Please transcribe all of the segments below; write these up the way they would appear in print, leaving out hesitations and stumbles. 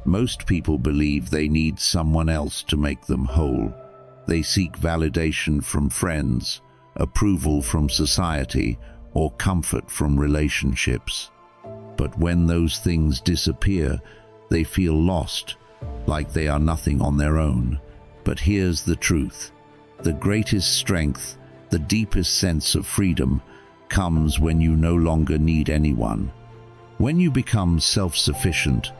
Most people believe they need someone else to make them whole. They seek validation from friends, approval from society, or comfort from relationships. But when those things disappear, they feel lost, like they are nothing on their own. But here's the truth. The greatest strength, the deepest sense of freedom, comes when you no longer need anyone. When you become self-sufficient,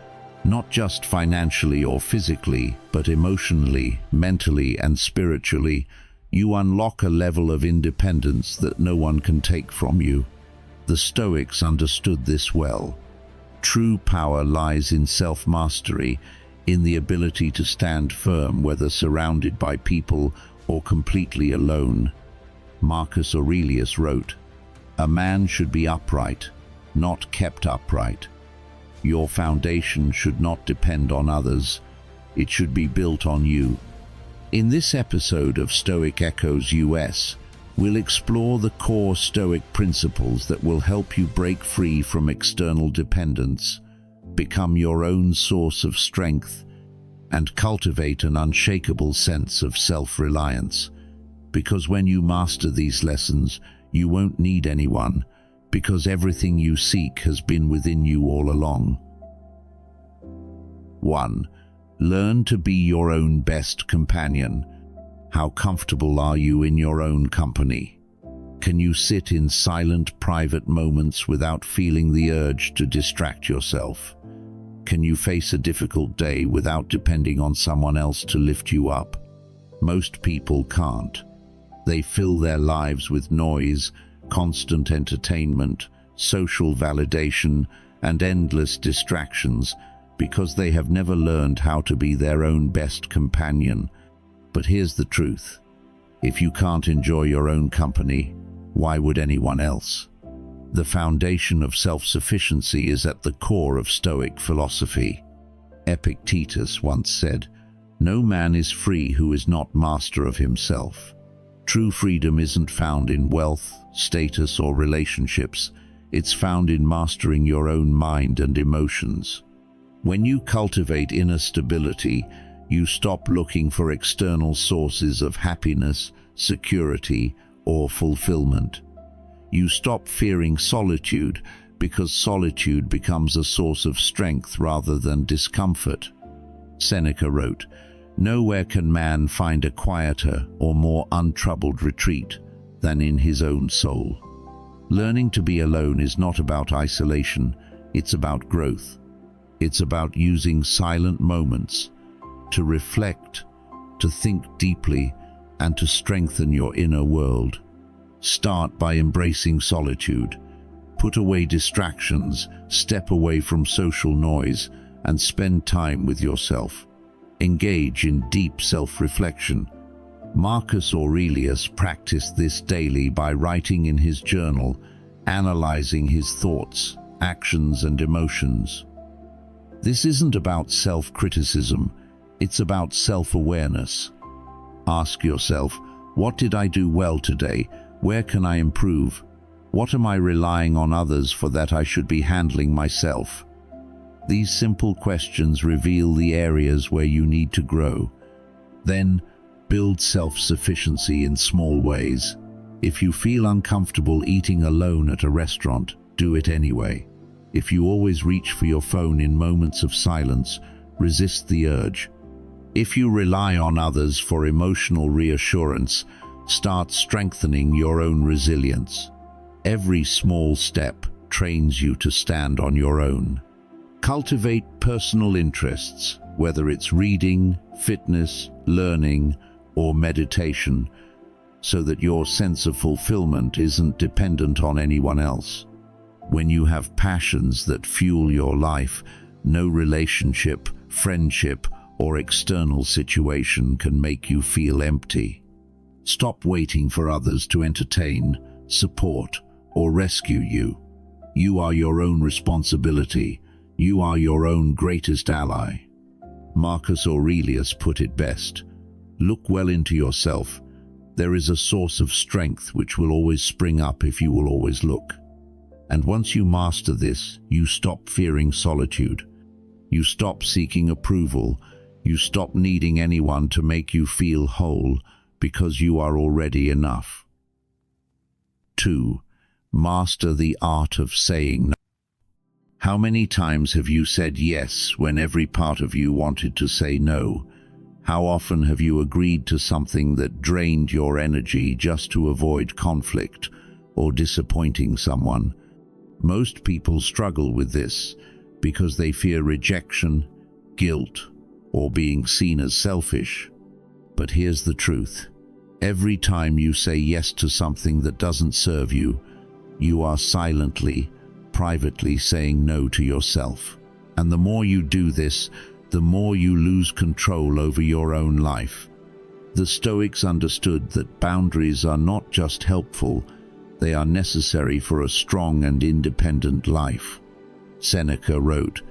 not just financially or physically, but emotionally, mentally, and spiritually, you unlock a level of independence that no one can take from you. The Stoics understood this well. True power lies in self-mastery, in the ability to stand firm whether surrounded by people or completely alone. Marcus Aurelius wrote, "A man should be upright, not kept upright. Your foundation should not depend on others. It should be built on you." In this episode of Stoic Echoes US, we'll explore the core Stoic principles that will help you break free from external dependence, become your own source of strength, and cultivate an unshakable sense of self-reliance. Because when you master these lessons, you won't need anyone, because everything you seek has been within you all along. 1. Learn to be your own best companion. How comfortable are you in your own company? Can you sit in silent, private moments without feeling the urge to distract yourself? Can you face a difficult day without depending on someone else to lift you up? Most people can't. They fill their lives with noise, constant entertainment, social validation, and endless distractions because they have never learned how to be their own best companion. But here's the truth. If you can't enjoy your own company, why would anyone else? The foundation of self-sufficiency is at the core of Stoic philosophy. Epictetus once said, "No man is free who is not master of himself." True freedom isn't found in wealth, status, or relationships. It's found in mastering your own mind and emotions. When you cultivate inner stability, you stop looking for external sources of happiness, security, or fulfillment. You stop fearing solitude because solitude becomes a source of strength rather than discomfort. Seneca wrote, "Nowhere can man find a quieter or more untroubled retreat than in his own soul." Learning to be alone is not about isolation, it's about growth. It's about using silent moments to reflect, to think deeply, and to strengthen your inner world. Start by embracing solitude. Put away distractions, step away from social noise, and spend time with yourself. Engage in deep self-reflection. Marcus Aurelius practiced this daily by writing in his journal, analyzing his thoughts, actions, and emotions. This isn't about self-criticism, it's about self-awareness. Ask yourself, what did I do well today? Where can I improve? What am I relying on others for that I should be handling myself? These simple questions reveal the areas where you need to grow. Then, build self-sufficiency in small ways. If you feel uncomfortable eating alone at a restaurant, do it anyway. If you always reach for your phone in moments of silence, resist the urge. If you rely on others for emotional reassurance, start strengthening your own resilience. Every small step trains you to stand on your own. Cultivate personal interests, whether it's reading, fitness, learning, or meditation, so that your sense of fulfillment isn't dependent on anyone else. When you have passions that fuel your life, no relationship, friendship, or external situation can make you feel empty. Stop waiting for others to entertain, support, or rescue you. You are your own responsibility. You are your own greatest ally. Marcus Aurelius put it best. Look well into yourself. There is a source of strength which will always spring up if you will always look. And once you master this, you stop fearing solitude. You stop seeking approval. You stop needing anyone to make you feel whole because you are already enough. 2. Master the art of saying no. How many times have you said yes when every part of you wanted to say no? How often have you agreed to something that drained your energy just to avoid conflict or disappointing someone? Most people struggle with this because they fear rejection, guilt, or being seen as selfish. But here's the truth. Every time you say yes to something that doesn't serve you, you are silently, privately saying no to yourself. And the more you do this, the more you lose control over your own life. The Stoics understood that boundaries are not just helpful, they are necessary for a strong and independent life. Seneca wrote,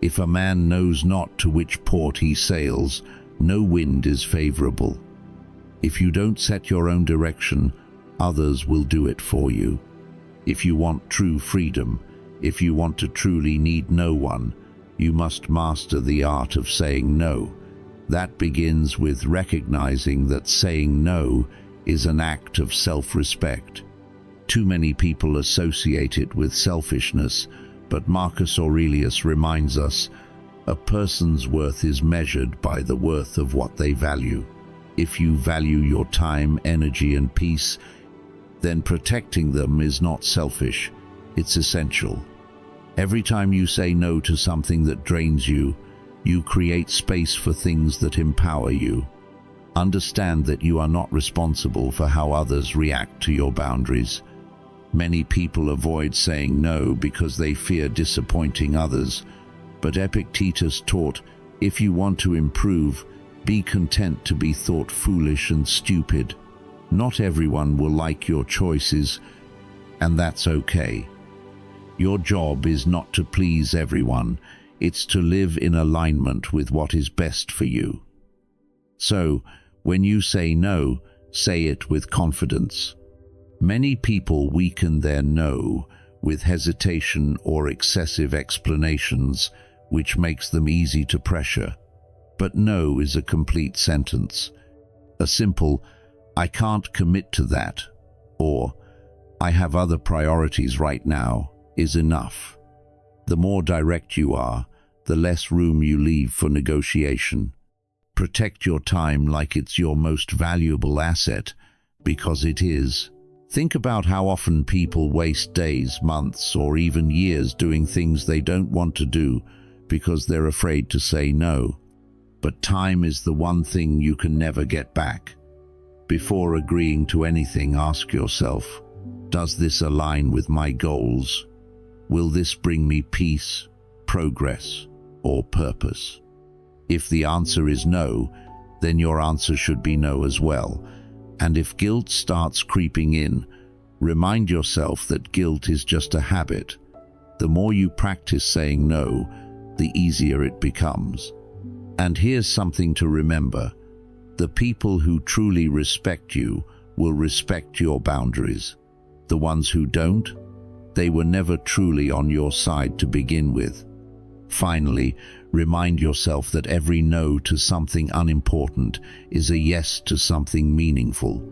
"If a man knows not to which port he sails, no wind is favorable." If you don't set your own direction, others will do it for you. If you want true freedom, if you want to truly need no one, you must master the art of saying no. That begins with recognizing that saying no is an act of self-respect. Too many people associate it with selfishness, but Marcus Aurelius reminds us, a person's worth is measured by the worth of what they value. If you value your time, energy, and peace, then protecting them is not selfish, it's essential. Every time you say no to something that drains you, you create space for things that empower you. Understand that you are not responsible for how others react to your boundaries. Many people avoid saying no because they fear disappointing others, but Epictetus taught, if you want to improve, be content to be thought foolish and stupid. Not everyone will like your choices, and that's okay. Your job is not to please everyone, it's to live in alignment with what is best for you. So, when you say no, say it with confidence. Many people weaken their no with hesitation or excessive explanations, which makes them easy to pressure. But no is a complete sentence. A simple, "I can't commit to that," or "I have other priorities right now," is enough. The more direct you are, the less room you leave for negotiation. Protect your time like it's your most valuable asset, because it is. Think about how often people waste days, months, or even years doing things they don't want to do because they're afraid to say no. But time is the one thing you can never get back. Before agreeing to anything, ask yourself, does this align with my goals? Will this bring me peace, progress, or purpose? If the answer is no, then your answer should be no as well. And if guilt starts creeping in, remind yourself that guilt is just a habit. The more you practice saying no, the easier it becomes. And here's something to remember. The people who truly respect you will respect your boundaries. The ones who don't, they were never truly on your side to begin with. Finally, remind yourself that every no to something unimportant is a yes to something meaningful.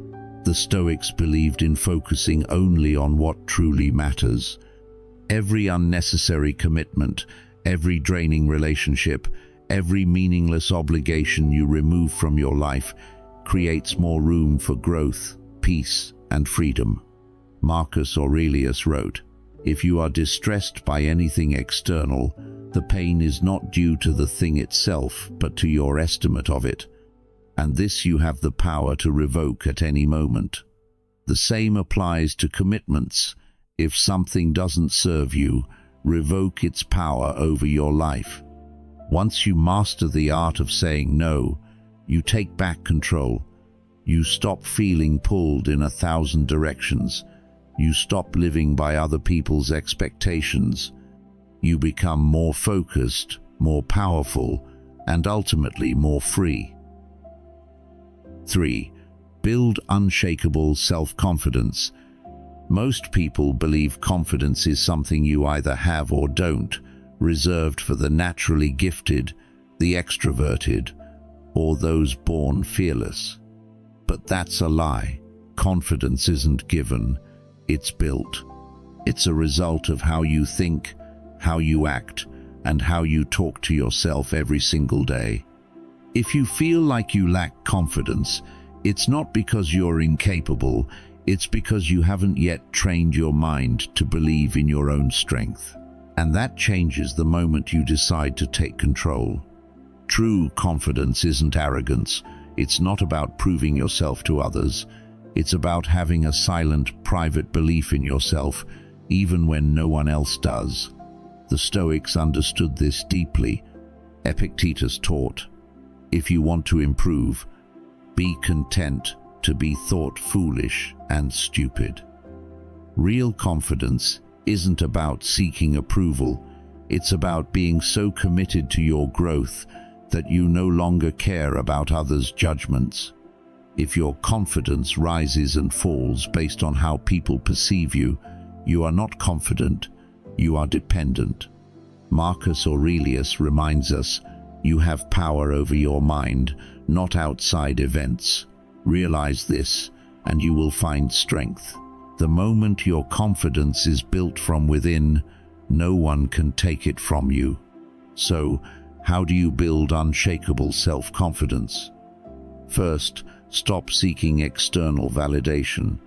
The Stoics believed in focusing only on what truly matters. Every unnecessary commitment, every draining relationship, every meaningless obligation you remove from your life creates more room for growth, peace, and freedom. Marcus Aurelius wrote, "If you are distressed by anything external, the pain is not due to the thing itself, but to your estimate of it. And this you have the power to revoke at any moment." The same applies to commitments. If something doesn't serve you, revoke its power over your life. Once you master the art of saying no, you take back control. You stop feeling pulled in 1,000 directions. You stop living by other people's expectations. You become more focused, more powerful, and ultimately more free. 3. Build unshakable self-confidence. Most people believe confidence is something you either have or don't, reserved for the naturally gifted, the extroverted, or those born fearless. But that's a lie. Confidence isn't given, it's built. It's a result of how you think, how you act, and how you talk to yourself every single day. If you feel like you lack confidence, it's not because you're incapable, it's because you haven't yet trained your mind to believe in your own strength. And that changes the moment you decide to take control. True confidence isn't arrogance. It's not about proving yourself to others. It's about having a silent, private belief in yourself, even when no one else does. The Stoics understood this deeply. Epictetus taught, if you want to improve, be content to be thought foolish and stupid. Real confidence isn't about seeking approval. It's about being so committed to your growth that you no longer care about others' judgments. If your confidence rises and falls based on how people perceive you, you are not confident, you are dependent. Marcus Aurelius reminds us, you have power over your mind, not outside events. Realize this, and you will find strength. The moment your confidence is built from within, no one can take it from you. So, how do you build unshakable self-confidence? First, stop seeking external validation.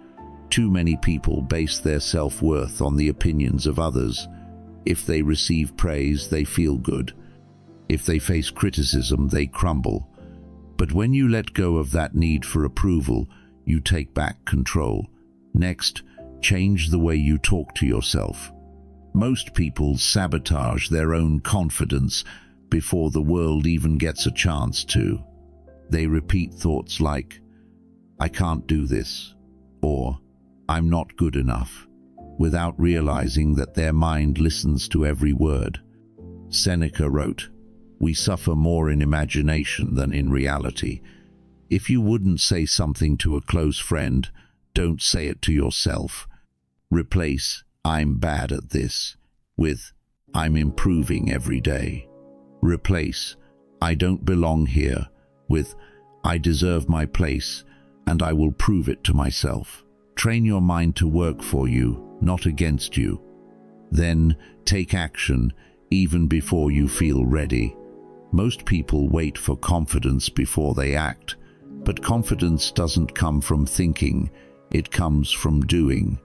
Too many people base their self-worth on the opinions of others. If they receive praise, they feel good. If they face criticism, they crumble. But when you let go of that need for approval, you take back control. Next, change the way you talk to yourself. Most people sabotage their own confidence before the world even gets a chance to. They repeat thoughts like, I can't do this, or I'm not good enough, without realizing that their mind listens to every word. Seneca wrote, we suffer more in imagination than in reality. If you wouldn't say something to a close friend, don't say it to yourself. Replace I'm bad at this with I'm improving every day. Replace I don't belong here with I deserve my place and I will prove it to myself. Train your mind to work for you, not against you. Then take action even before you feel ready. Most people wait for confidence before they act, but confidence doesn't come from thinking, it comes from doing.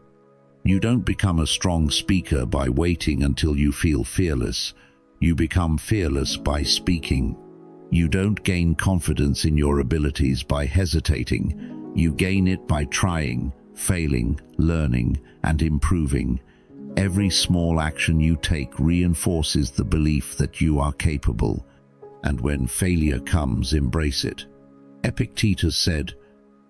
You don't become a strong speaker by waiting until you feel fearless. You become fearless by speaking. You don't gain confidence in your abilities by hesitating. You gain it by trying, failing, learning, and improving. Every small action you take reinforces the belief that you are capable. And when failure comes, embrace it. Epictetus said,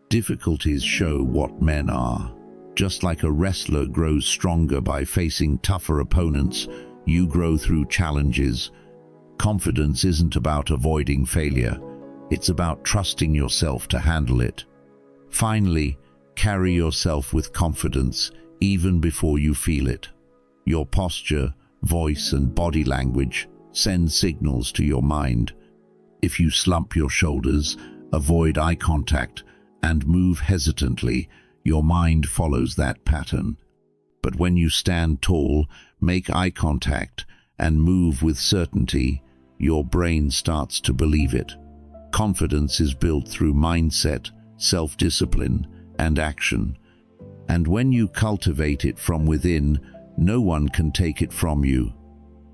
difficulties show what men are. Just like a wrestler grows stronger by facing tougher opponents, you grow through challenges. Confidence isn't about avoiding failure. It's about trusting yourself to handle it. Finally, carry yourself with confidence even before you feel it. Your posture, voice, and body language send signals to your mind. If you slump your shoulders, avoid eye contact, and move hesitantly, your mind follows that pattern. But when you stand tall, make eye contact, and move with certainty, your brain starts to believe it. Confidence is built through mindset, self-discipline, and action. And when you cultivate it from within, no one can take it from you.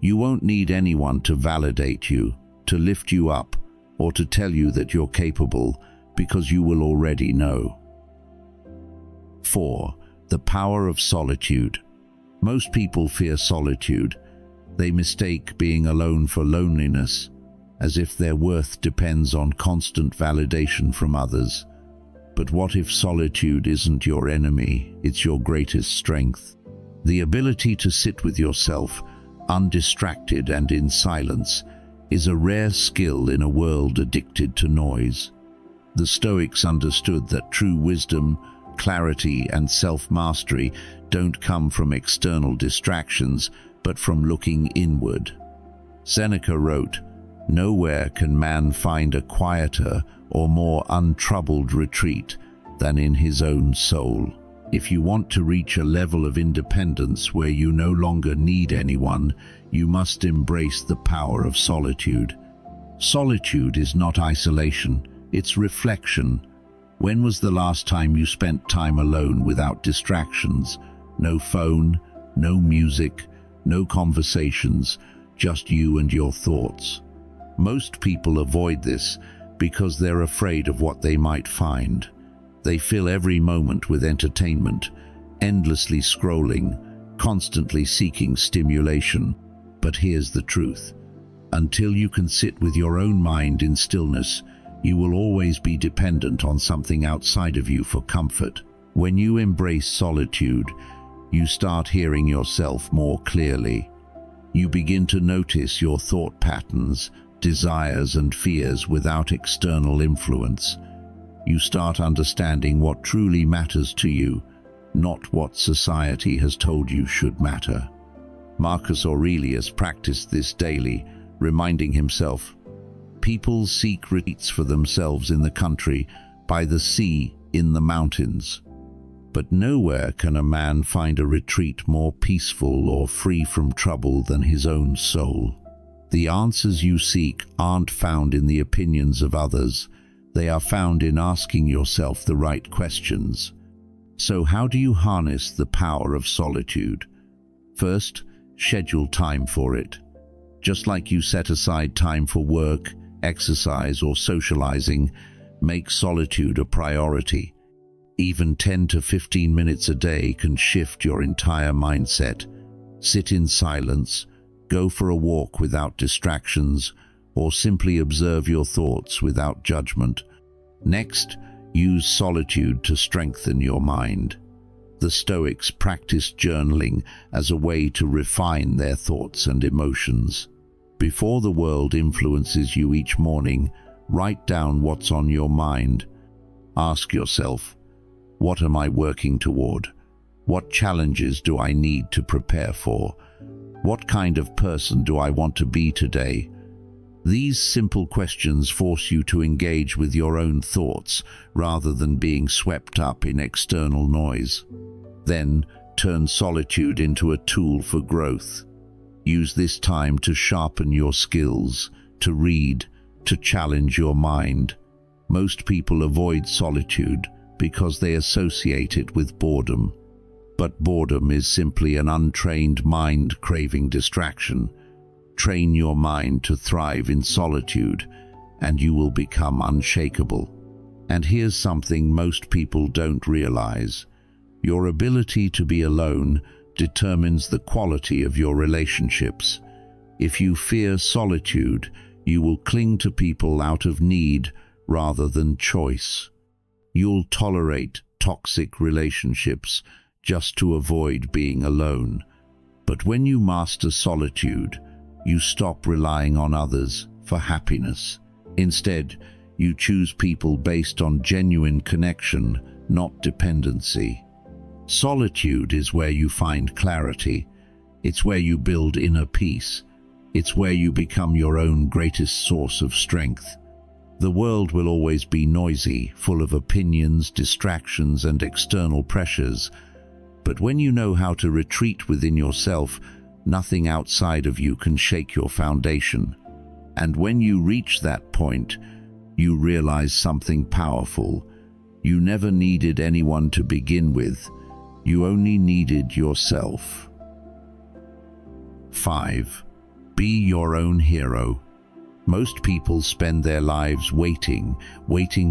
You won't need anyone to validate you, to lift you up, or to tell you that you're capable, because you will already know. 4. The power of solitude. Most people fear solitude. They mistake being alone for loneliness, as if their worth depends on constant validation from others. But what if solitude isn't your enemy, it's your greatest strength? The ability to sit with yourself, undistracted and in silence, is a rare skill in a world addicted to noise. The Stoics understood that true wisdom, clarity, and self-mastery don't come from external distractions, but from looking inward. Seneca wrote, "Nowhere can man find a quieter or more untroubled retreat than in his own soul." If you want to reach a level of independence where you no longer need anyone, you must embrace the power of solitude. Solitude is not isolation, it's reflection. When was the last time you spent time alone without distractions? No phone, no music, no conversations, just you and your thoughts. Most people avoid this because they're afraid of what they might find. They fill every moment with entertainment, endlessly scrolling, constantly seeking stimulation. But here's the truth. Until you can sit with your own mind in stillness, you will always be dependent on something outside of you for comfort. When you embrace solitude, you start hearing yourself more clearly. You begin to notice your thought patterns, desires and fears without external influence. You start understanding what truly matters to you, not what society has told you should matter. Marcus Aurelius practiced this daily, reminding himself, "People seek retreats for themselves in the country, by the sea, in the mountains. But nowhere can a man find a retreat more peaceful or free from trouble than his own soul." The answers you seek aren't found in the opinions of others. They are found in asking yourself the right questions. So how do you harness the power of solitude? First, schedule time for it. Just like you set aside time for work, exercise, or socializing, make solitude a priority. Even 10 to 15 minutes a day can shift your entire mindset. Sit in silence, go for a walk without distractions, or simply observe your thoughts without judgment. Next, use solitude to strengthen your mind. The Stoics practiced journaling as a way to refine their thoughts and emotions. Before the world influences you each morning, write down what's on your mind. Ask yourself, what am I working toward? What challenges do I need to prepare for? What kind of person do I want to be today? These simple questions force you to engage with your own thoughts rather than being swept up in external noise. Then, turn solitude into a tool for growth. Use this time to sharpen your skills, to read, to challenge your mind. Most people avoid solitude because they associate it with boredom. But boredom is simply an untrained mind craving distraction. Train your mind to thrive in solitude, and you will become unshakable. And here's something most people don't realize. Your ability to be alone determines the quality of your relationships. If you fear solitude, you will cling to people out of need rather than choice. You'll tolerate toxic relationships just to avoid being alone. But when you master solitude, you stop relying on others for happiness. Instead, you choose people based on genuine connection, not dependency. Solitude is where you find clarity. It's where you build inner peace. It's where you become your own greatest source of strength. The world will always be noisy, full of opinions, distractions, and external pressures. But when you know how to retreat within yourself, nothing outside of you can shake your foundation. And when you reach that point, you realize something powerful. You never needed anyone to begin with. You only needed yourself. 5. Be your own hero. Most people spend their lives waiting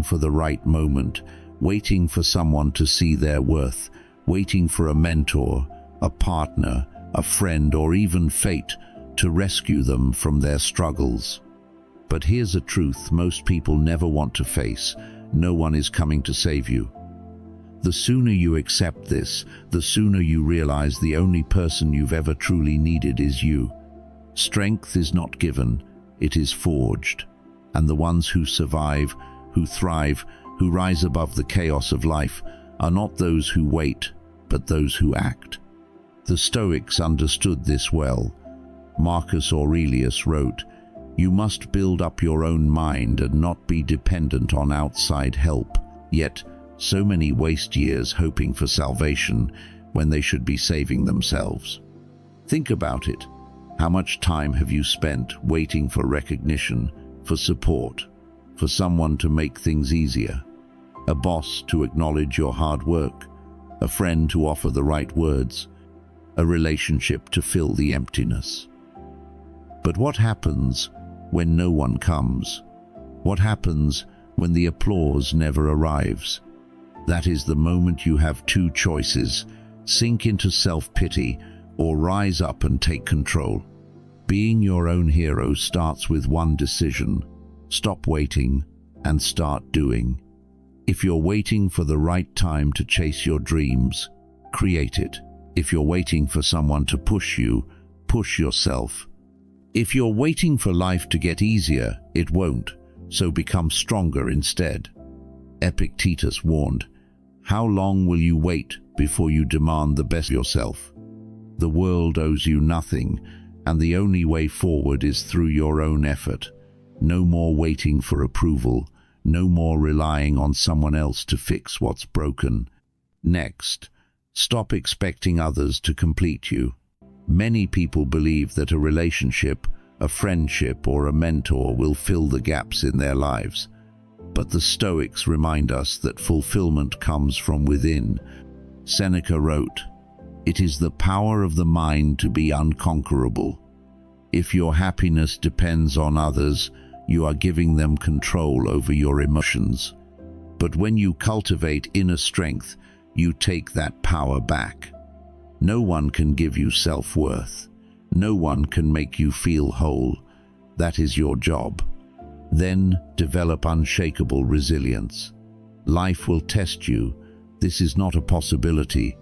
for the right moment, waiting for someone to see their worth, waiting for a mentor, a partner, a friend, or even fate to rescue them from their struggles. But here's a truth most people never want to face. No one is coming to save you. The sooner you accept this, the sooner you realize the only person you've ever truly needed is you. Strength is not given, it is forged. And the ones who survive, who thrive, who rise above the chaos of life are not those who wait, but those who act. The Stoics understood this well. Marcus Aurelius wrote, "You must build up your own mind and not be dependent on outside help." Yet, so many waste years hoping for salvation when they should be saving themselves. Think about it. How much time have you spent waiting for recognition, for support, for someone to make things easier? A boss to acknowledge your hard work, a friend to offer the right words, a relationship to fill the emptiness. But what happens when no one comes? What happens when the applause never arrives? That is the moment you have two choices: sink into self-pity or rise up and take control. Being your own hero starts with one decision: stop waiting and start doing. If you're waiting for the right time to chase your dreams, create it. If you're waiting for someone to push you, push yourself. If you're waiting for life to get easier, it won't, so become stronger instead. Epictetus warned, "How long will you wait before you demand the best of yourself? The world owes you nothing, and the only way forward is through your own effort. No more waiting for approval, no more relying on someone else to fix what's broken." Next, stop expecting others to complete you. Many people believe that a relationship, a friendship, or a mentor will fill the gaps in their lives. But the Stoics remind us that fulfillment comes from within. Seneca wrote, "It is the power of the mind to be unconquerable." If your happiness depends on others, you are giving them control over your emotions. But when you cultivate inner strength, you take that power back. No one can give you self-worth. No one can make you feel whole. That is your job. Then develop unshakable resilience. Life will test you. This is not a possibility,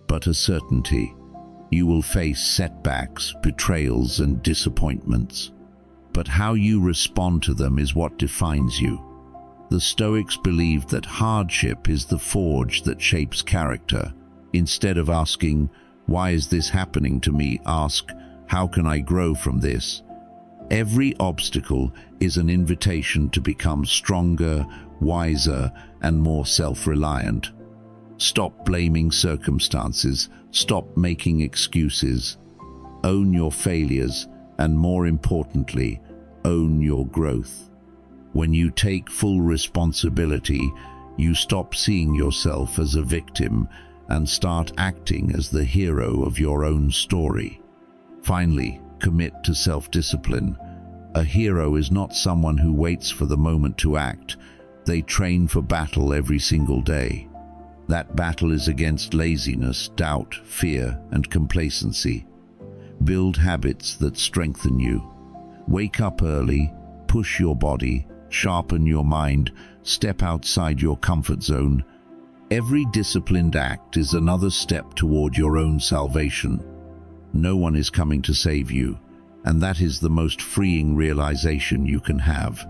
but a certainty. You will face setbacks, betrayals, and disappointments. But how you respond to them is what defines you. The Stoics believed that hardship is the forge that shapes character. Instead of asking, "Why is this happening to me?" ask, "How can I grow from this?" Every obstacle is an invitation to become stronger, wiser, and more self-reliant. Stop blaming circumstances. Stop making excuses. Own your failures, and more importantly, own your growth. When you take full responsibility, you stop seeing yourself as a victim and start acting as the hero of your own story. Finally, commit to self-discipline. A hero is not someone who waits for the moment to act. They train for battle every single day. That battle is against laziness, doubt, fear, and complacency. Build habits that strengthen you. Wake up early, push your body, sharpen your mind, step outside your comfort zone. Every disciplined act is another step toward your own salvation. No one is coming to save you, and that is the most freeing realization you can have.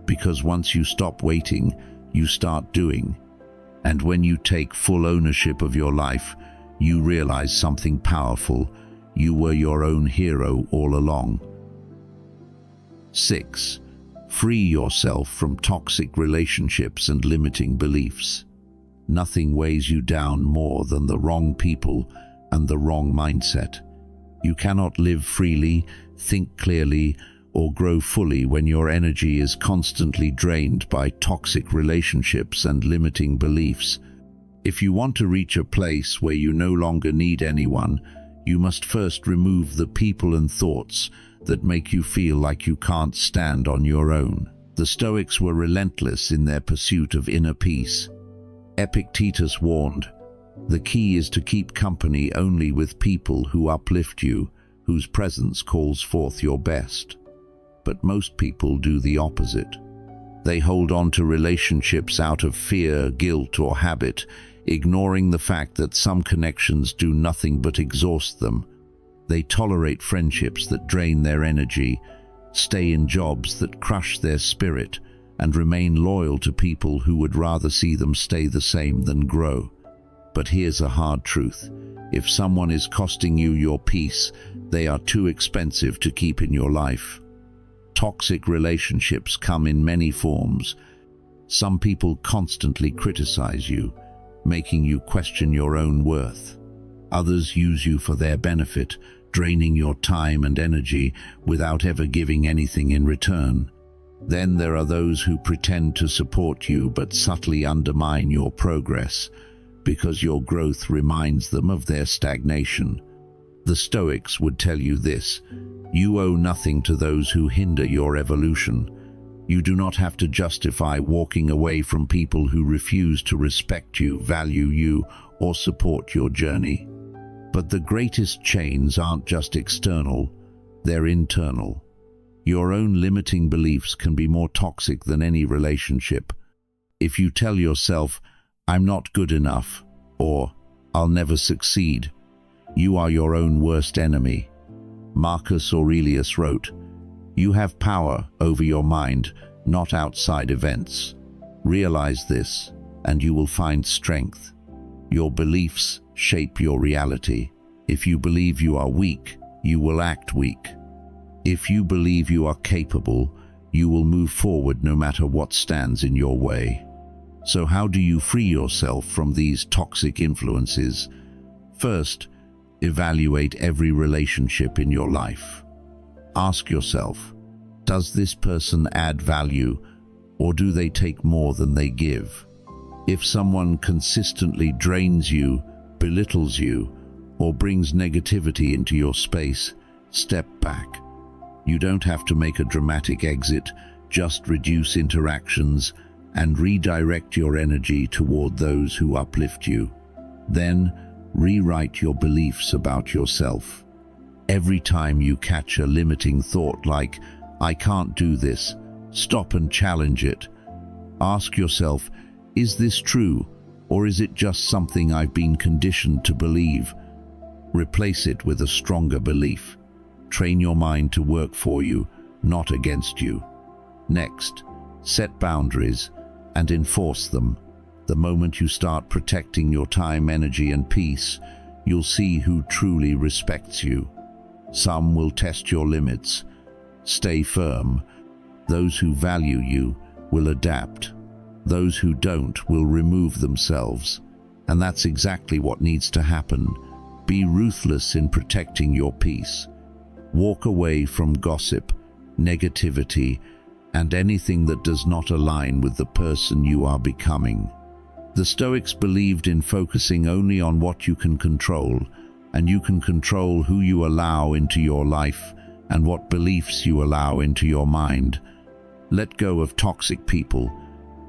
Because once you stop waiting, you start doing. And when you take full ownership of your life, you realize something powerful. You were your own hero all along. 6. Free yourself from toxic relationships and limiting beliefs. Nothing weighs you down more than the wrong people and the wrong mindset. You cannot live freely, think clearly, or grow fully when your energy is constantly drained by toxic relationships and limiting beliefs. If you want to reach a place where you no longer need anyone, you must first remove the people and thoughts that make you feel like you can't stand on your own. The Stoics were relentless in their pursuit of inner peace. Epictetus warned, "The key is to keep company only with people who uplift you, whose presence calls forth your best." But most people do the opposite. They hold on to relationships out of fear, guilt, or habit, ignoring the fact that some connections do nothing but exhaust them. They tolerate friendships that drain their energy, stay in jobs that crush their spirit, and remain loyal to people who would rather see them stay the same than grow. But here's a hard truth. If someone is costing you your peace, they are too expensive to keep in your life. Toxic relationships come in many forms. Some people constantly criticize you, making you question your own worth. Others use you for their benefit, draining your time and energy without ever giving anything in return. Then there are those who pretend to support you but subtly undermine your progress, because your growth reminds them of their stagnation. The Stoics would tell you this: you owe nothing to those who hinder your evolution. You do not have to justify walking away from people who refuse to respect you, value you, or support your journey. But the greatest chains aren't just external, they're internal. Your own limiting beliefs can be more toxic than any relationship. If you tell yourself, "I'm not good enough," or "I'll never succeed," you are your own worst enemy. Marcus Aurelius wrote, "You have power over your mind, not outside events. Realize this, and you will find strength." Your beliefs shape your reality. If you believe you are weak, you will act weak. If you believe you are capable, you will move forward no matter what stands in your way. So how do you free yourself from these toxic influences? First, evaluate every relationship in your life. Ask yourself, does this person add value, or do they take more than they give? If someone consistently drains you, belittles you, or brings negativity into your space, step back. You don't have to make a dramatic exit, just reduce interactions and redirect your energy toward those who uplift you. Then, rewrite your beliefs about yourself. Every time you catch a limiting thought like, "I can't do this," stop and challenge it. Ask yourself, is this true, or is it just something I've been conditioned to believe? Replace it with a stronger belief. Train your mind to work for you, not against you. Next, set boundaries and enforce them. The moment you start protecting your time, energy, and peace, you'll see who truly respects you. Some will test your limits. Stay firm. Those who value you will adapt. Those who don't will remove themselves. And that's exactly what needs to happen. Be ruthless in protecting your peace. Walk away from gossip, negativity, and anything that does not align with the person you are becoming. The Stoics believed in focusing only on what you can control, and you can control who you allow into your life and what beliefs you allow into your mind. Let go of toxic people.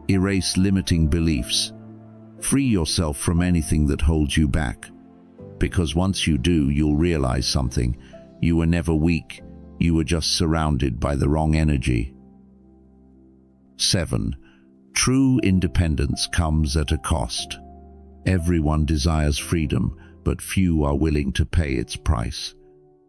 Erase limiting beliefs. Free yourself from anything that holds you back. Because once you do, you'll realize something. You were never weak. You were just surrounded by the wrong energy. 7. True independence comes at a cost. Everyone desires freedom, but few are willing to pay its price.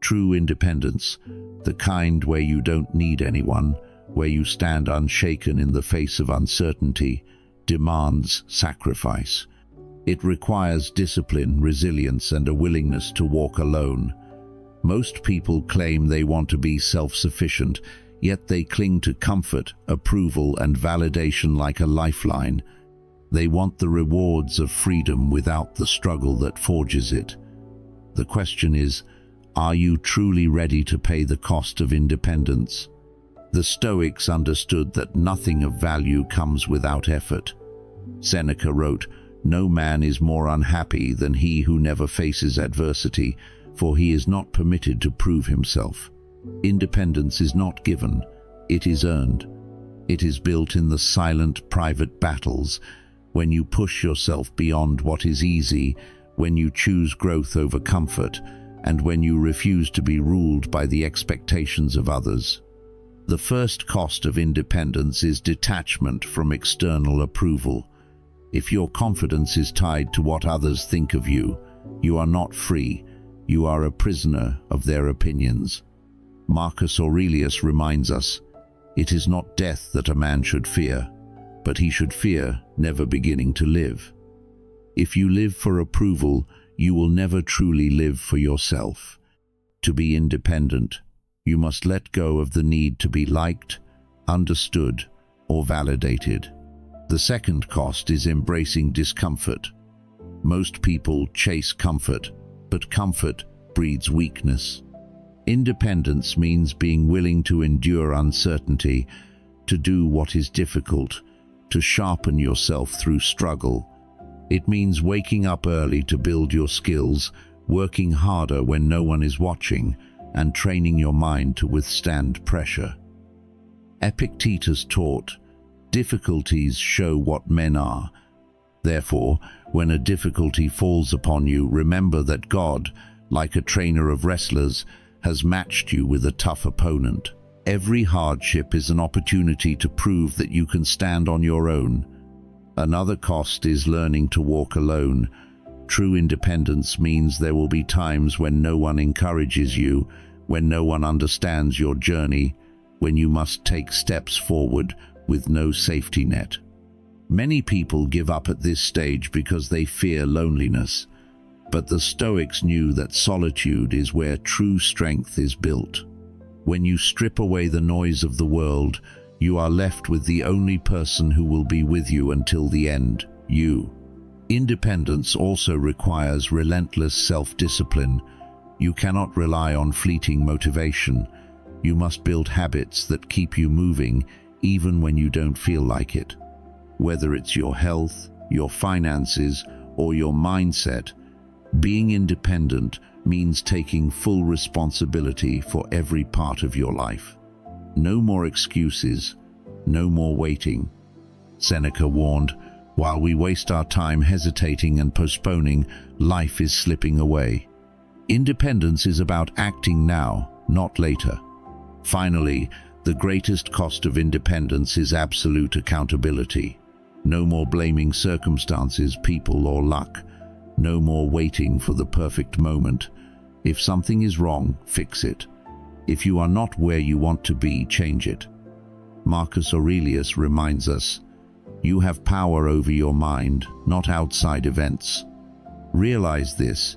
True independence, the kind where you don't need anyone, where you stand unshaken in the face of uncertainty, demands sacrifice. It requires discipline, resilience, and a willingness to walk alone. Most people claim they want to be self-sufficient, yet they cling to comfort, approval, and validation like a lifeline. They want the rewards of freedom without the struggle that forges it. The question is, are you truly ready to pay the cost of independence? The Stoics understood that nothing of value comes without effort. Seneca wrote, "No man is more unhappy than he who never faces adversity, for he is not permitted to prove himself." Independence is not given, it is earned. It is built in the silent, private battles, when you push yourself beyond what is easy, when you choose growth over comfort, and when you refuse to be ruled by the expectations of others. The first cost of independence is detachment from external approval. If your confidence is tied to what others think of you, you are not free. You are a prisoner of their opinions. Marcus Aurelius reminds us, "It is not death that a man should fear, but he should fear never beginning to live." If you live for approval, you will never truly live for yourself. To be independent, you must let go of the need to be liked, understood, or validated. The second cost is embracing discomfort. Most people chase comfort, but comfort breeds weakness. Independence means being willing to endure uncertainty, to do what is difficult, to sharpen yourself through struggle. It means waking up early to build your skills, working harder when no one is watching, and training your mind to withstand pressure. Epictetus taught, "Difficulties show what men are." Therefore, when a difficulty falls upon you, remember that God, like a trainer of wrestlers, has matched you with a tough opponent. Every hardship is an opportunity to prove that you can stand on your own. Another cost is learning to walk alone. True independence means there will be times when no one encourages you, when no one understands your journey, when you must take steps forward with no safety net. Many people give up at this stage because they fear loneliness, but the Stoics knew that solitude is where true strength is built. When you strip away the noise of the world, you are left with the only person who will be with you until the end, you. Independence also requires relentless self-discipline. You cannot rely on fleeting motivation. You must build habits that keep you moving, even when you don't feel like it. Whether it's your health, your finances, or your mindset, being independent means taking full responsibility for every part of your life. No more excuses, no more waiting. Seneca warned, "While we waste our time hesitating and postponing, life is slipping away." Independence is about acting now, not later. Finally, the greatest cost of independence is absolute accountability. No more blaming circumstances, people, or luck. No more waiting for the perfect moment. If something is wrong, fix it. If you are not where you want to be, change it. Marcus Aurelius reminds us, "You have power over your mind, not outside events." Realize this,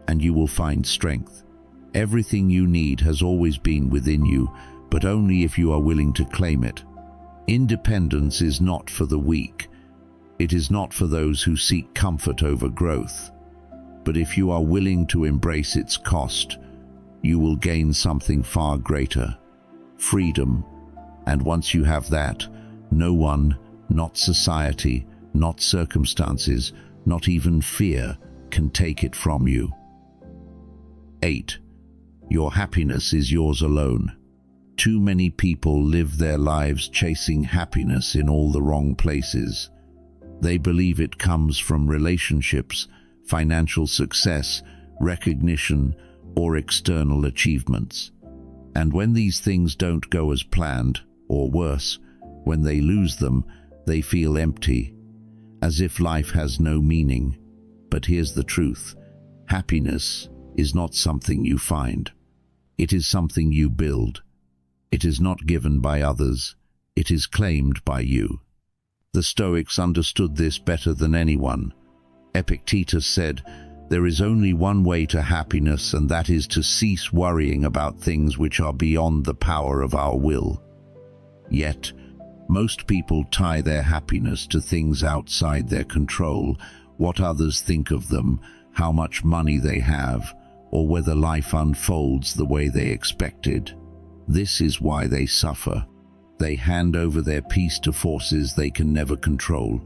and you will find strength. Everything you need has always been within you, but only if you are willing to claim it. Independence is not for the weak. It is not for those who seek comfort over growth. But if you are willing to embrace its cost, you will gain something far greater: freedom. And once you have that, no one, not society, not circumstances, not even fear, can take it from you. 8. Your happiness is yours alone. Too many people live their lives chasing happiness in all the wrong places. They believe it comes from relationships, financial success, recognition, or external achievements. And when these things don't go as planned, or worse, when they lose them, they feel empty, as if life has no meaning. But here's the truth: happiness is not something you find. It is something you build. It is not given by others. It is claimed by you. The Stoics understood this better than anyone. Epictetus said, "There is only one way to happiness, and that is to cease worrying about things which are beyond the power of our will." Yet, most people tie their happiness to things outside their control: what others think of them, how much money they have, or whether life unfolds the way they expected. This is why they suffer. They hand over their peace to forces they can never control.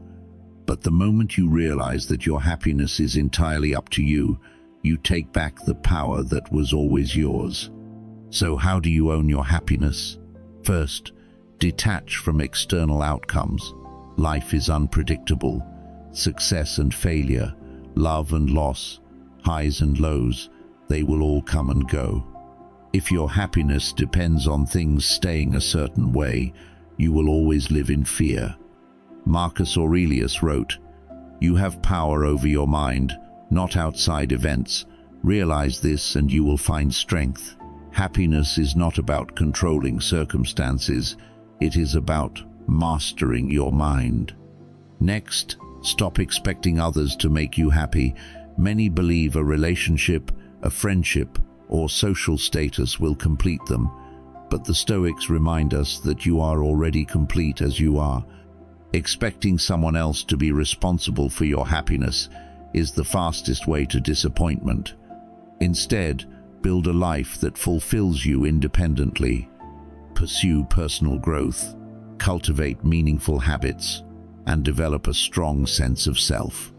But the moment you realize that your happiness is entirely up to you, you take back the power that was always yours. So how do you own your happiness? First, detach from external outcomes. Life is unpredictable. Success and failure, love and loss, highs and lows, they will all come and go. If your happiness depends on things staying a certain way, you will always live in fear. Marcus Aurelius wrote, "You have power over your mind, not outside events. Realize this and you will find strength." Happiness is not about controlling circumstances. It is about mastering your mind. Next, Stop expecting others to make you happy. Many believe a relationship, a friendship, or social status will complete them, but the Stoics remind us that you are already complete as you are. Expecting someone else to be responsible for your happiness is the fastest way to disappointment. Instead, build a life that fulfills you independently. Pursue personal growth, cultivate meaningful habits, and develop a strong sense of self.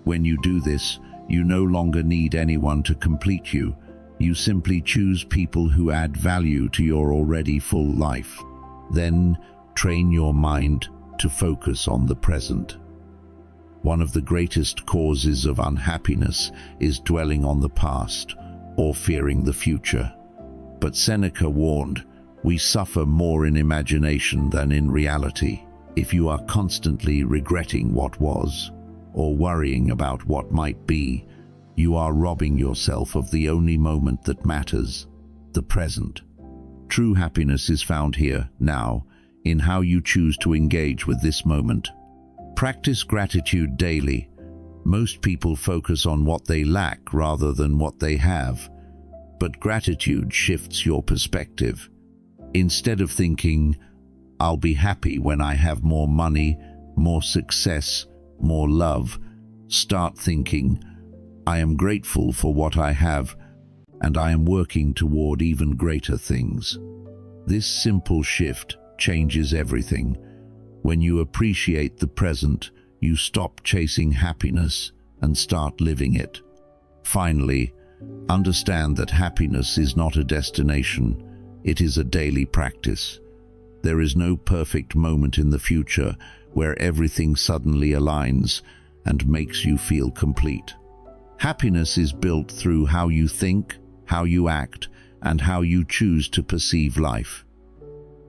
When you do this, you no longer need anyone to complete you. You simply choose people who add value to your already full life. Then, train your mind to focus on the present. One of the greatest causes of unhappiness is dwelling on the past or fearing the future. But Seneca warned, we suffer more in imagination than in reality. If you are constantly regretting what was, or worrying about what might be, you are robbing yourself of the only moment that matters, the present. True happiness is found here, now, in how you choose to engage with this moment. Practice gratitude daily. Most people focus on what they lack rather than what they have, but gratitude shifts your perspective. Instead of thinking, I'll be happy when I have more money, more success, more love, start thinking, I am grateful for what I have, and I am working toward even greater things. This simple shift changes everything. When you appreciate the present, you stop chasing happiness and start living it. Finally, understand that happiness is not a destination, it is a daily practice. There is no perfect moment in the future where everything suddenly aligns and makes you feel complete. Happiness is built through how you think, how you act, and how you choose to perceive life.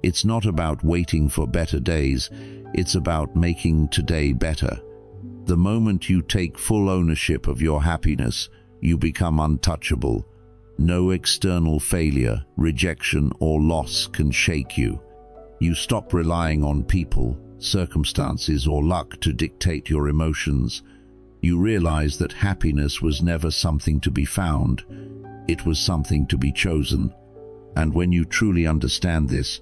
It's not about waiting for better days, it's about making today better. The moment you take full ownership of your happiness, you become untouchable. No external failure, rejection, or loss can shake you. You stop relying on people, circumstances, or luck to dictate your emotions. You realize that happiness was never something to be found, it was something to be chosen. And when you truly understand this,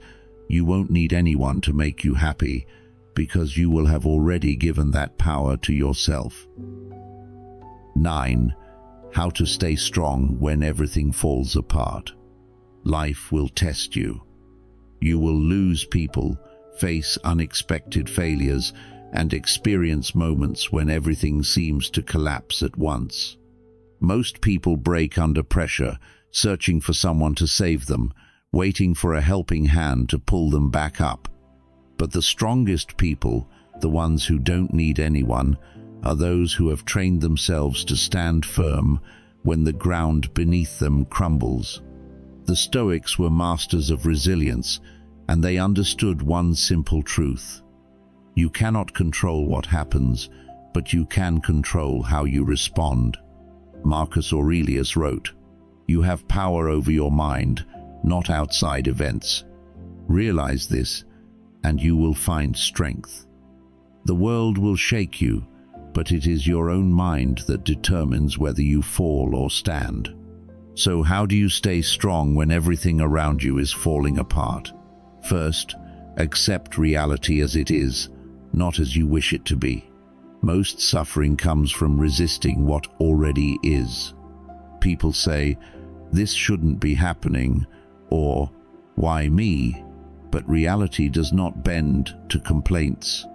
you won't need anyone to make you happy, because you will have already given that power to yourself. 9. How to stay strong when everything falls apart. Life will test you. You will lose people, face unexpected failures, and experience moments when everything seems to collapse at once. Most people break under pressure, searching for someone to save them, waiting for a helping hand to pull them back up. But the strongest people, the ones who don't need anyone, are those who have trained themselves to stand firm when the ground beneath them crumbles. The Stoics were masters of resilience, and they understood one simple truth. You cannot control what happens, but you can control how you respond. Marcus Aurelius wrote, "You have power over your mind, not outside events. Realize this, and you will find strength. The world will shake you, but it is your own mind that determines whether you fall or stand." So how do you stay strong when everything around you is falling apart? First, accept reality as it is, not as you wish it to be. Most suffering comes from resisting what already is. People say, "This shouldn't be happening," or "Why me?" But reality does not bend to complaints.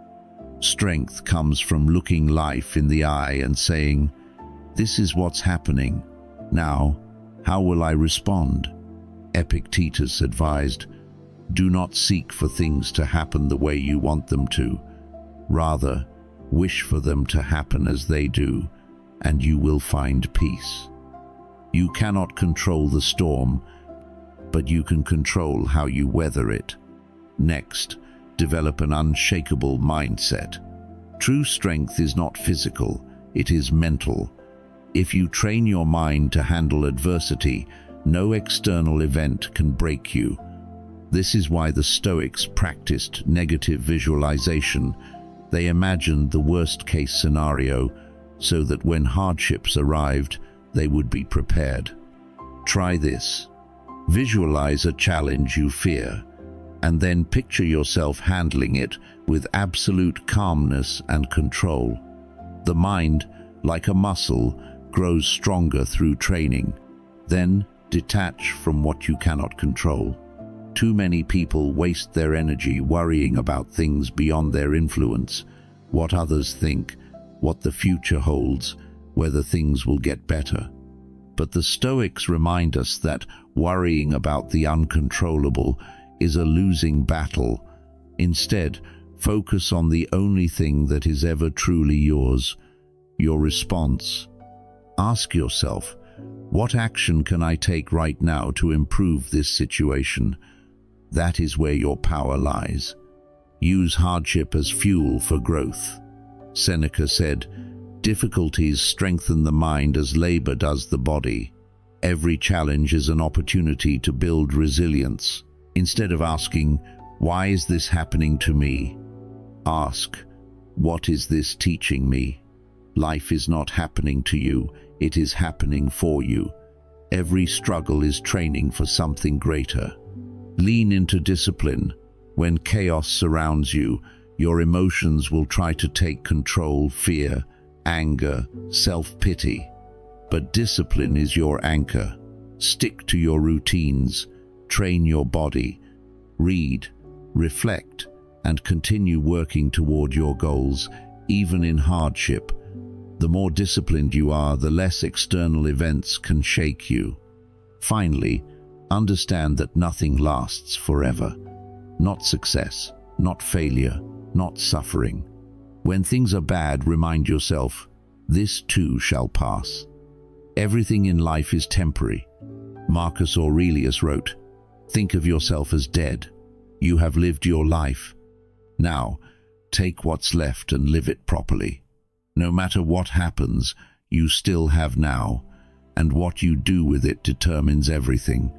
Strength comes from looking life in the eye and saying, "This is what's happening. Now, how will I respond?" Epictetus advised, "Do not seek for things to happen the way you want them to. Rather, wish for them to happen as they do, and you will find peace." You cannot control the storm, but you can control how you weather it. Next, develop an unshakable mindset. True strength is not physical, it is mental. If you train your mind to handle adversity, no external event can break you. This is why the Stoics practiced negative visualization. They imagined the worst-case scenario so that when hardships arrived, they would be prepared. Try this. Visualize a challenge you fear, and then picture yourself handling it with absolute calmness and control. The mind, like a muscle, grows stronger through training. Then detach from what you cannot control. Too many people waste their energy worrying about things beyond their influence, what others think, what the future holds, whether things will get better. But the Stoics remind us that worrying about the uncontrollable is a losing battle. Instead, focus on the only thing that is ever truly yours, your response. Ask yourself, what action can I take right now to improve this situation? That is where your power lies. Use hardship as fuel for growth. Seneca said, "Difficulties strengthen the mind as labor does the body." Every challenge is an opportunity to build resilience. Instead of asking, "Why is this happening to me?" ask, "What is this teaching me?" Life is not happening to you, it is happening for you. Every struggle is training for something greater. Lean into discipline. When chaos surrounds you, your emotions will try to take control: fear, anger, self-pity. But discipline is your anchor. Stick to your routines, train your body, read, reflect, and continue working toward your goals, even in hardship. The more disciplined you are, the less external events can shake you. Finally, understand that nothing lasts forever. Not success, not failure, not suffering. When things are bad, remind yourself, this too shall pass. Everything in life is temporary. Marcus Aurelius wrote, "Think of yourself as dead. You have lived your life. Now, take what's left and live it properly. No matter what happens, you still have now, and what you do with it determines everything."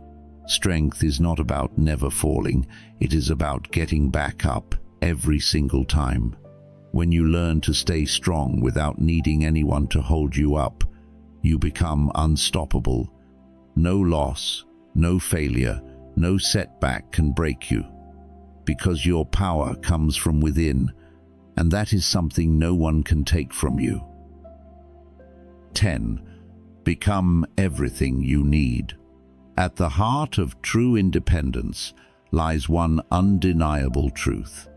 Strength is not about never falling, it is about getting back up every single time. When you learn to stay strong without needing anyone to hold you up, you become unstoppable. No loss, no failure, no setback can break you, because your power comes from within, and that is something no one can take from you. 10. Become everything you need. At the heart of true independence lies one undeniable truth.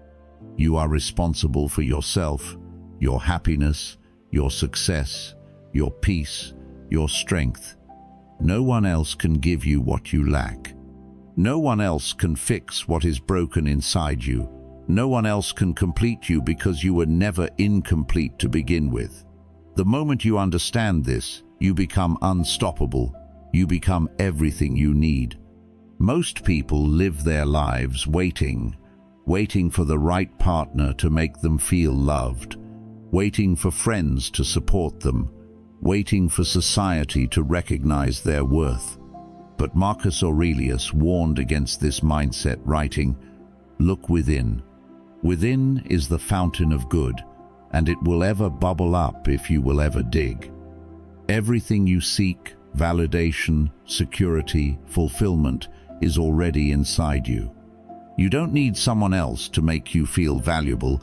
You are responsible for yourself, your happiness, your success, your peace, your strength. No one else can give you what you lack. No one else can fix what is broken inside you. No one else can complete you because you were never incomplete to begin with. The moment you understand this, you become unstoppable. You become everything you need. Most people live their lives waiting for the right partner to make them feel loved, waiting for friends to support them, waiting for society to recognize their worth. But Marcus Aurelius warned against this mindset, writing, "Look within. Within is the fountain of good, and it will ever bubble up if you will ever dig. Everything you seek, validation, security, fulfillment, is already inside you. You don't need someone else to make you feel valuable.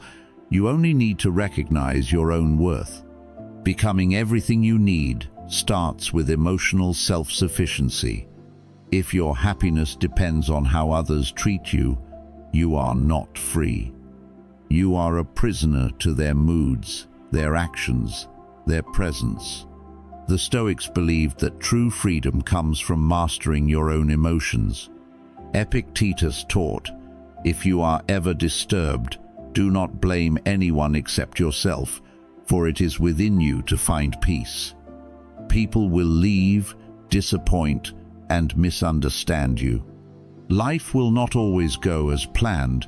You only need to recognize your own worth. Becoming everything you need starts with emotional self-sufficiency. If your happiness depends on how others treat you, you are not free. You are a prisoner to their moods, their actions, their presence. The Stoics believed that true freedom comes from mastering your own emotions. Epictetus taught, "If you are ever disturbed, do not blame anyone except yourself, for it is within you to find peace." People will leave, disappoint, and misunderstand you. Life will not always go as planned,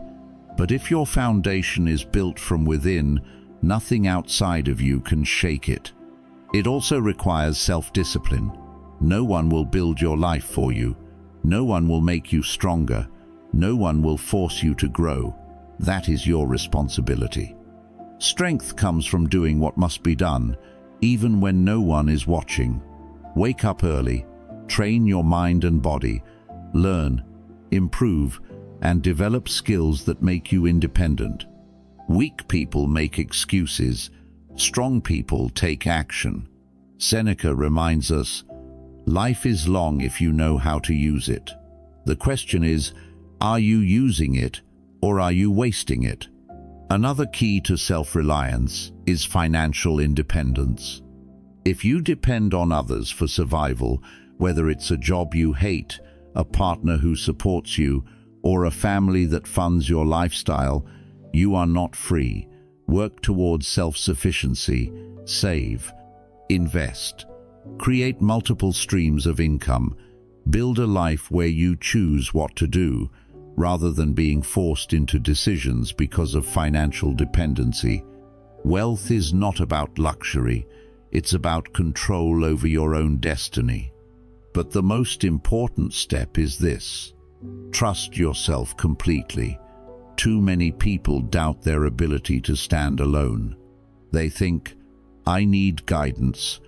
but if your foundation is built from within, nothing outside of you can shake it. It also requires self-discipline. No one will build your life for you. No one will make you stronger. No one will force you to grow. That is your responsibility. Strength comes from doing what must be done, even when no one is watching. Wake up early, train your mind and body, learn, improve, and develop skills that make you independent. Weak people make excuses, strong people take action. Seneca reminds us, life is long if you know how to use it. The question is, are you using it or are you wasting it? Another key to self-reliance is financial independence. If you depend on others for survival, whether it's a job you hate, a partner who supports you, or a family that funds your lifestyle, you are not free. Work towards self-sufficiency, save, invest, create multiple streams of income, build a life where you choose what to do, rather than being forced into decisions because of financial dependency. Wealth is not about luxury, it's about control over your own destiny. But the most important step is this: trust yourself completely. Too many people doubt their ability to stand alone. They think, I need guidance,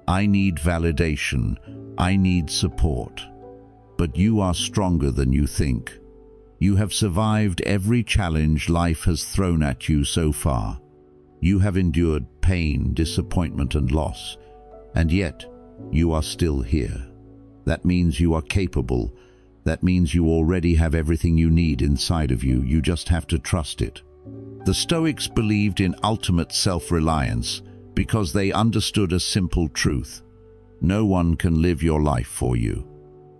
I need validation, I need support. But you are stronger than you think. You have survived every challenge life has thrown at you so far. You have endured pain, disappointment, and loss, and yet you are still here. That means you are capable. That means you already have everything you need inside of you. You just have to trust it. The Stoics believed in ultimate self-reliance because they understood a simple truth. No one can live your life for you.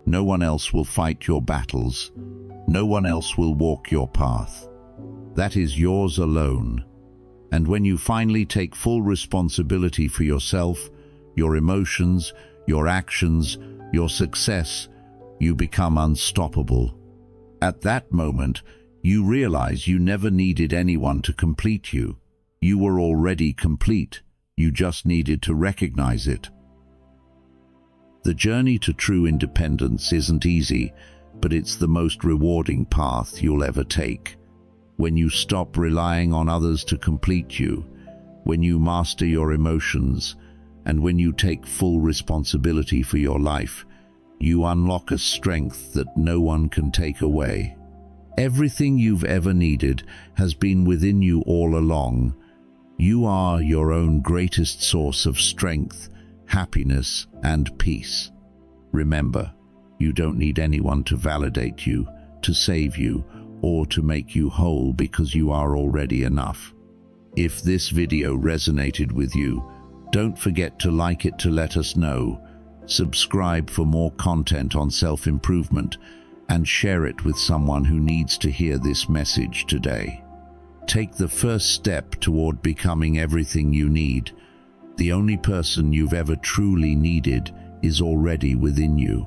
No one else will fight your battles. No one else will walk your path. That is yours alone. And when you finally take full responsibility for yourself, your emotions, your actions, your success, you become unstoppable. At that moment, you realize you never needed anyone to complete you. You were already complete. You just needed to recognize it. The journey to true independence isn't easy, but it's the most rewarding path you'll ever take. When you stop relying on others to complete you, when you master your emotions, and when you take full responsibility for your life, you unlock a strength that no one can take away. Everything you've ever needed has been within you all along. You are your own greatest source of strength, happiness, and peace. Remember, you don't need anyone to validate you, to save you, or to make you whole, because you are already enough. If this video resonated with you, don't forget to like it to let us know, subscribe for more content on self-improvement, and share it with someone who needs to hear this message today. Take the first step toward becoming everything you need. The only person you've ever truly needed is already within you.